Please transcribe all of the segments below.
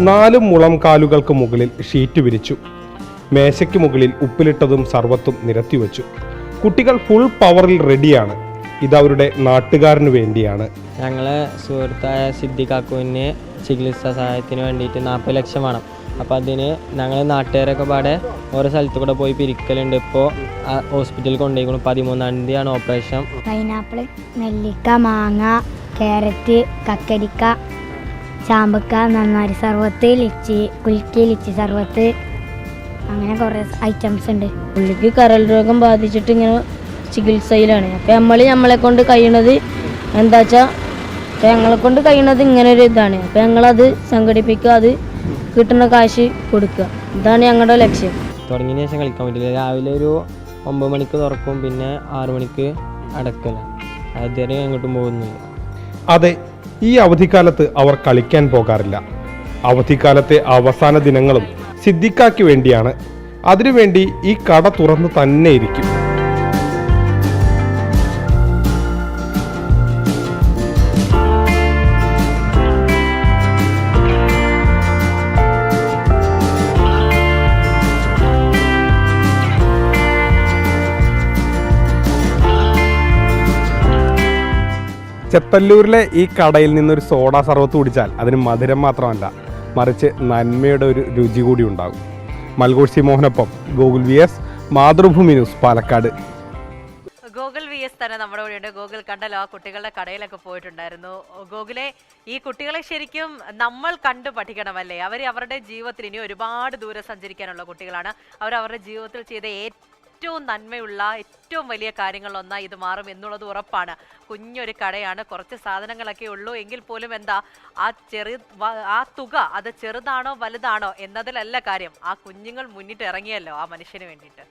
4 മുളം കാലുകൾക്ക് മുകളിൽ ഷീറ്റ് വിരിച്ചു. മേശയ്ക്ക് മുകളിൽ ഉപ്പിലിട്ടതും സർവത്തും നിരത്തിവെച്ചു. കുട്ടികൾ ഫുൾ പവറിൽ റെഡിയാണ്. ഇതവരുടെ നാട്ടുകാരന് വേണ്ടിയാണ്. ഞങ്ങളെ സുഹൃത്തായ സിദ്ദിഖാക്കുവിന് ചികിത്സാ സഹായത്തിന് വേണ്ടിയിട്ട് 40 ലക്ഷം വേണം. അപ്പോൾ അതിന് ഞങ്ങൾ നാട്ടുകാരൊക്കെ പാടെ ഓരോ സ്ഥലത്ത് കൂടെ പോയി പിരിക്കലുണ്ട്. ഇപ്പോൾ ഹോസ്പിറ്റലിൽ കൊണ്ടുപോയിക്കണം. 13-ാം തീയതിയാണ് ഓപ്പറേഷൻ. പൈനാപ്പിൾ, നെല്ലിക്ക, മാങ്ങ, ക്യാരറ്റ്, കക്കരിക്ക, ചാമ്പക്ക, നന്നാരി സർവത്ത്, ലിച്ചി, കുലുക്കി ലിച്ചി സർവത്ത്, അങ്ങനെ കുറേ ഐറ്റംസ് ഉണ്ട്. പുള്ളിക്ക് കരൾ രോഗം ബാധിച്ചിട്ട് ഇങ്ങനെ ചികിത്സയിലാണ്. അപ്പം നമ്മളെ കൊണ്ട് കഴിയണത് എന്താ വെച്ചാൽ ഞങ്ങളെ കൊണ്ട് കഴിയണത് ഇങ്ങനെ ഒരു ഇതാണ്. അപ്പം ഞങ്ങളത് സംഘടിപ്പിക്കുക, അത് കിട്ടുന്ന കാശ് കൊടുക്കുക. ഇതാണ് ഞങ്ങളുടെ ലക്ഷ്യം. തുടങ്ങിയ ശേഷം കളിക്കാൻ പറ്റില്ല. രാവിലെ ഒരു 9 മണിക്ക് തുറക്കും, പിന്നെ 6 മണിക്ക് അടക്കല. അതുവരെ എങ്ങോട്ടും പോകുന്നില്ല. അതെ, ഈ അവധിക്കാലത്ത് അവർ കളിക്കാൻ പോകാറില്ല. അവധിക്കാലത്തെ അവസാന ദിനങ്ങളും സിദ്ദിഖാക്ക് വേണ്ടിയാണ്. അതിനുവേണ്ടി ഈ കട തുറന്ന് തന്നെ ഇരിക്കും. ചെത്തല്ലൂരിലെ ഈ കടയിൽ നിന്നൊരു സോഡ സർവത്ത് കുടിച്ചാൽ അതിന് മധുരം മാത്രമല്ല, മറിച്ച് നന്മയുടെ ഒരു രുചി കൂടി ഉണ്ടാകും. മൽഗോഷി മോഹനൊപ്പം Gokul VS, Mathrubhumi news, Palakkad. Gokul VS തന്നെ നമ്മുടെ കൂടെയുണ്ട്. ഗോകുൽ കണ്ടല്ലോ, ആ കുട്ടികളുടെ കടയിലൊക്കെ പോയിട്ടുണ്ടായിരുന്നു. ഗോകുലെ, ഈ കുട്ടികളെ ശരിക്കും നമ്മൾ കണ്ടു പഠിക്കണമല്ലേ? അവരുടെ ജീവിതത്തിൽ ഇനി ഒരുപാട് ദൂരം സഞ്ചരിക്കാനുള്ള കുട്ടികളാണ്. അവരുടെ ജീവിതത്തിൽ ചെയ്ത ഏറ്റവും നന്മയുള്ള ഏറ്റവും വലിയ കാര്യങ്ങളൊന്നായി ഇത് മാറും എന്നുള്ളത് ഉറപ്പാണ്. കുഞ്ഞൊരു കടയാണ്, കുറച്ച് സാധനങ്ങളൊക്കെ ഉള്ളൂ എങ്കിൽ പോലും എന്താ ആ തുക അത് ചെറുതാണോ വലുതാണോ എന്നതിലല്ല കാര്യം. ആ കുഞ്ഞുങ്ങൾ മുന്നിട്ട് ഇറങ്ങിയല്ലോ ആ മനുഷ്യന് വേണ്ടിയിട്ട്.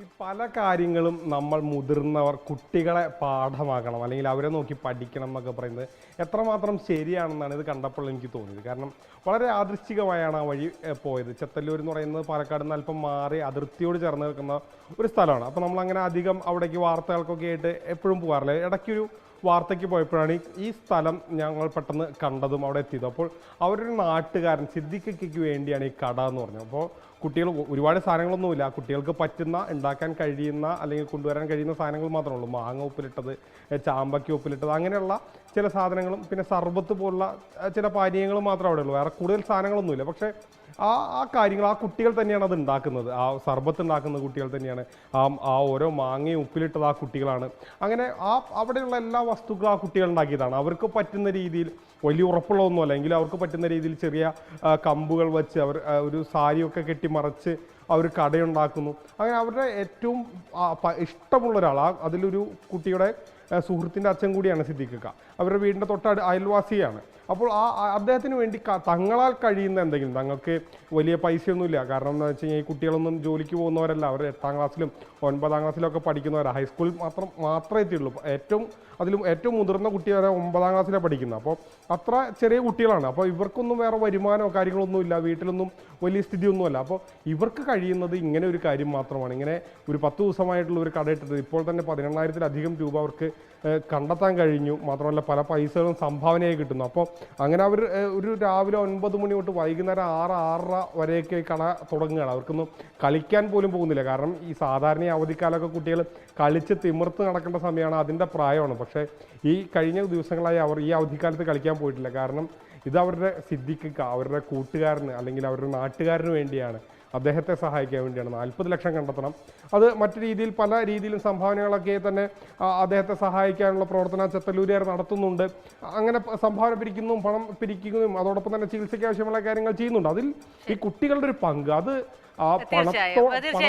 ഈ പല കാര്യങ്ങളും നമ്മൾ മുതിർന്നവർ കുട്ടികളെ പാഠമാക്കണം, അല്ലെങ്കിൽ അവരെ നോക്കി പഠിക്കണം എന്നൊക്കെ പറയുന്നത് എത്രമാത്രം ശരിയാണെന്നാണ് ഇത് കണ്ടപ്പോൾ എനിക്ക് തോന്നിയത്. കാരണം വളരെ യാദൃശ്ചികമായാണ് ആ വഴി പോയത്. ചെത്തല്ലൂർ എന്ന് പറയുന്നത് പാലക്കാട് നിന്ന് അല്പം മാറി അതിർത്തിയോട് ചേർന്ന് നിൽക്കുന്ന ഒരു സ്ഥലമാണ്. അപ്പോൾ നമ്മളങ്ങനെ അധികം അവിടേക്ക് വാർത്തകൾക്കൊക്കെ ആയിട്ട് എപ്പോഴും പോകാറില്ല. ഇടയ്ക്കൊരു വാർത്തയ്ക്ക് പോയപ്പോഴാണ് ഈ സ്ഥലം ഞങ്ങൾ പെട്ടെന്ന് കണ്ടതും അവിടെ എത്തിയത്. അപ്പോൾ അവരൊരു നാട്ടുകാരൻ സിദ്ദിഖയ്ക്ക് വേണ്ടിയാണ് ഈ കട എന്ന് പറഞ്ഞത്. അപ്പോൾ കുട്ടികൾ ഒരുപാട് സാധനങ്ങളൊന്നുമില്ല, കുട്ടികൾക്ക് പറ്റുന്ന, ഉണ്ടാക്കാൻ കഴിയുന്ന അല്ലെങ്കിൽ കൊണ്ടുവരാൻ കഴിയുന്ന സാധനങ്ങൾ മാത്രമേ ഉള്ളൂ. മാങ്ങ ഉപ്പിലിട്ടത്, ചാമ്പയ്ക്ക ഉപ്പിലിട്ടത്, അങ്ങനെയുള്ള ചില സാധനങ്ങളും പിന്നെ സർബത്ത് പോലുള്ള ചില പാനീയങ്ങളും മാത്രമേ അവിടെ ഉള്ളൂ. വേറെ കൂടുതൽ സാധനങ്ങളൊന്നുമില്ല. പക്ഷേ ആ കാര്യങ്ങൾ ആ കുട്ടികൾ തന്നെയാണ് അത് ഉണ്ടാക്കുന്നത്. ആ സർബത്ത് ഉണ്ടാക്കുന്ന കുട്ടികൾ തന്നെയാണ്. ആ ഓരോ മാങ്ങയും ഉപ്പിലിട്ടത് ആ കുട്ടികളാണ്. അങ്ങനെ അവിടെയുള്ള എല്ലാ വസ്തുക്കളും ആ കുട്ടികൾ ഉണ്ടാക്കിയതാണ്. അവർക്ക് പറ്റുന്ന രീതിയിൽ, വലിയ ഉറപ്പുള്ളതൊന്നുമല്ല എങ്കിലും അവർക്ക് പറ്റുന്ന രീതിയിൽ ചെറിയ കമ്പുകൾ വെച്ച് അവർ ഒരു സാരിയൊക്കെ കെട്ടിമറച്ച് അവർ കടയുണ്ടാക്കുന്നു. അങ്ങനെ അവരുടെ ഏറ്റവും ഇഷ്ടമുള്ള ഒരാൾ, അതിലൊരു കുട്ടിയുടെ സുഹൃത്തിൻ്റെ അച്ഛൻ കൂടിയാണ് സിദ്ദിഖ്. അവരുടെ വീടിൻ്റെ അയൽവാസിയാണ്. അപ്പോൾ അദ്ദേഹത്തിന് വേണ്ടി തങ്ങളാൽ കഴിയുന്ന എന്തെങ്കിലും, തങ്ങൾക്ക് വലിയ പൈസയൊന്നുമില്ല. കാരണം എന്താ വെച്ച് കഴിഞ്ഞാൽ ഈ കുട്ടികളൊന്നും ജോലിക്ക് പോകുന്നവരല്ല. അവർ 8ാം ക്ലാസ്സിലും 9ാം ക്ലാസ്സിലൊക്കെ പഠിക്കുന്നവരാണ്. ഹൈസ്കൂളിൽ മാത്രമേ എത്തിയുള്ളൂ. അതിലും ഏറ്റവും മുതിർന്ന കുട്ടി വരെ 9ാം ക്ലാസ്സിലാണ് പഠിക്കുന്നത്. അപ്പോൾ അത്ര ചെറിയ കുട്ടികളാണ്. അപ്പോൾ ഇവർക്കൊന്നും വേറെ വരുമാനമോ കാര്യങ്ങളൊന്നും ഇല്ല, വീട്ടിലൊന്നും വലിയ സ്ഥിതിയൊന്നുമല്ല. അപ്പോൾ ഇവർക്ക് കഴിയുന്നത് ഇങ്ങനെ ഒരു കാര്യം മാത്രമാണ്. ഇങ്ങനെ ഒരു 10 ദിവസമായിട്ടുള്ള ഒരു കട ഇട്ടത് ഇപ്പോൾ തന്നെ 18,000-ത്തിലധികം രൂപ അവർക്ക് കണ്ടെത്താൻ കഴിഞ്ഞു. മാത്രമല്ല പല പൈസകളും സംഭാവനയായി കിട്ടുന്നു. അപ്പോൾ അങ്ങനെ അവർ ഒരു രാവിലെ 9 മണി തൊട്ട് വൈകുന്നേരം 6-6:30 വരെയൊക്കെ കട തുടങ്ങുകയാണ്. അവർക്കൊന്നും കളിക്കാൻ പോലും പോകുന്നില്ല. കാരണം ഈ സാധാരണ അവധിക്കാലമൊക്കെ കുട്ടികൾ കളിച്ച് തിമിർത്ത് നടക്കേണ്ട സമയമാണ്, അതിൻ്റെ പ്രായമാണ്. പക്ഷേ ഈ കഴിഞ്ഞ ദിവസങ്ങളായി അവർ ഈ അവധിക്കാലത്ത് കളിക്കാൻ പോയിട്ടില്ല. കാരണം ഇത് അവരുടെ സിദ്ദിഖ്, അവരുടെ കൂട്ടുകാരന് അല്ലെങ്കിൽ അവരുടെ നാട്ടുകാരന് വേണ്ടിയാണ്, അദ്ദേഹത്തെ സഹായിക്കാൻ വേണ്ടിയാണ്. 40 ലക്ഷം കണ്ടെത്തണം. അത് മറ്റു രീതിയിൽ പല രീതിയിലും സംഭാവനകളൊക്കെ തന്നെ അദ്ദേഹത്തെ സഹായിക്കാനുള്ള പ്രവർത്തനം ചെത്തല്ലൂരുകാർ നടത്തുന്നുണ്ട്. അങ്ങനെ സംഭാവന പിരിക്കുന്നതും പണം പിരിക്കുന്നതും അതോടൊപ്പം തന്നെ ചികിത്സയ്ക്ക് ആവശ്യമുള്ള കാര്യങ്ങൾ ചെയ്യുന്നുണ്ട്. അതിൽ ഈ കുട്ടികളുടെ ഒരു പങ്ക്, അത് ആ പണത്തോ